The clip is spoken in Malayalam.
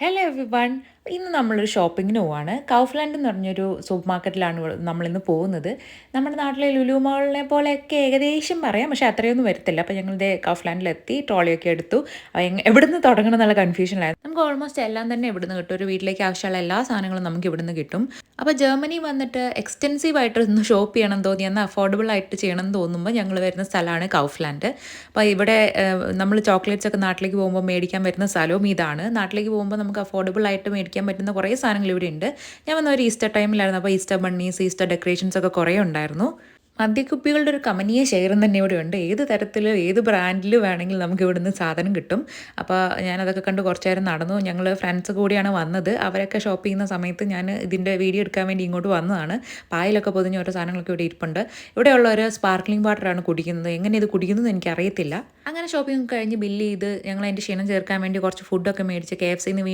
Hello every one. ഇന്ന് നമ്മളൊരു ഷോപ്പിങ്ങിന് പോവാണ്. കൗഫ്ലാൻഡ് എന്ന് പറഞ്ഞൊരു സൂപ്പർ മാർക്കറ്റിലാണ് നമ്മളിന്ന് പോകുന്നത്. നമ്മുടെ നാട്ടിലെ ലുലു മാളിനെ പോലെയൊക്കെ ഏകദേശം പറയാം, പക്ഷേ അത്രയൊന്നും വരത്തില്ല. അപ്പോൾ ഞങ്ങൾ ദേ കൗഫ്ലാൻഡിലെത്തി, ട്രോളിയൊക്കെ എടുത്തു. എവിടുന്ന് തുടങ്ങണം എന്നുള്ള കൺഫ്യൂഷനിലായിരുന്നു. നമുക്ക് ഓൾമോസ്റ്റ് എല്ലാം തന്നെ ഇവിടുന്ന് കിട്ടും. ഒരു വീട്ടിലേക്ക് ആവശ്യമുള്ള എല്ലാ സാധനങ്ങളും നമുക്ക് ഇവിടുന്ന് കിട്ടും. അപ്പോൾ ജർമ്മനി വന്നിട്ട് എക്സ്റ്റെൻസീവ് ആയിട്ട് ഒന്ന് ഷോപ്പ് ചെയ്യണം തോന്നി, എന്നാൽ അഫോർഡബിൾ ആയിട്ട് ചെയ്യണം എന്ന് തോന്നുമ്പോൾ ഞങ്ങൾ വരുന്ന സ്ഥലമാണ് കൗഫ്ലാൻഡ്. അപ്പോൾ ഇവിടെ നമ്മൾ ചോക്ലേറ്റ്സ് ഒക്കെ നാട്ടിലേക്ക് പോകുമ്പോൾ മേടിക്കാൻ വരുന്ന സ്ഥലവും ഇതാണ്. നാട്ടിലേക്ക് പോകുമ്പോൾ നമുക്ക് അഫോർഡബിൾ ആയിട്ട് മേടിക്കാൻ പറ്റുന്ന കുറേ സാധനങ്ങൾ ഇവിടെ ഉണ്ട്. ഞാൻ വന്ന ഒരു ഈസ്റ്റർ ടൈമിലായിരുന്നു, അപ്പോൾ ഈസ്റ്റർ ബണ്ണീസ്, ഈസ്റ്റർ ഡെക്കറേഷൻസ് ഒക്കെ കുറേ ഉണ്ടായിരുന്നു. മദ്യക്കുപ്പികളുടെ ഒരു കമനീയ ശേഖരം തന്നെ ഇവിടെ ഉണ്ട്. ഏത് തരത്തിൽ ഏത് ബ്രാൻഡിൽ വേണമെങ്കിലും നമുക്ക് ഇവിടുന്ന് സാധനം കിട്ടും. അപ്പോൾ ഞാനതൊക്കെ കണ്ട് കുറച്ച് നേരം നടന്നു. ഞങ്ങൾ ഫ്രണ്ട്സ് കൂടിയാണ് വന്നത്. അവരൊക്കെ ഷോപ്പ് ചെയ്യുന്ന സമയത്ത് ഞാൻ ഇതിൻ്റെ വീഡിയോ എടുക്കാൻ വേണ്ടി ഇങ്ങോട്ട് വന്നതാണ്. പായലൊക്കെ പൊതിഞ്ഞ ഓരോ സാധനങ്ങളൊക്കെ ഇവിടെ ഇരിപ്പുണ്ട്. ഇവിടെയുള്ളവർ സ്പാർക്ക്ലിംഗ് വാട്ടറാണ് കുടിക്കുന്നത്. എങ്ങനെ ഇത് കുടിക്കുന്നത് എനിക്കറിയത്തില്ല. അങ്ങനെ ഷോപ്പിംഗ് കഴിഞ്ഞ് ബില്ല് ചെയ്ത് ഞങ്ങൾ അതിൻ്റെ ക്ഷീണം ചേർക്കാൻ വേണ്ടി കുറച്ച് ഫുഡൊക്കെ മേടിച്ച് KFC വീണ്ടും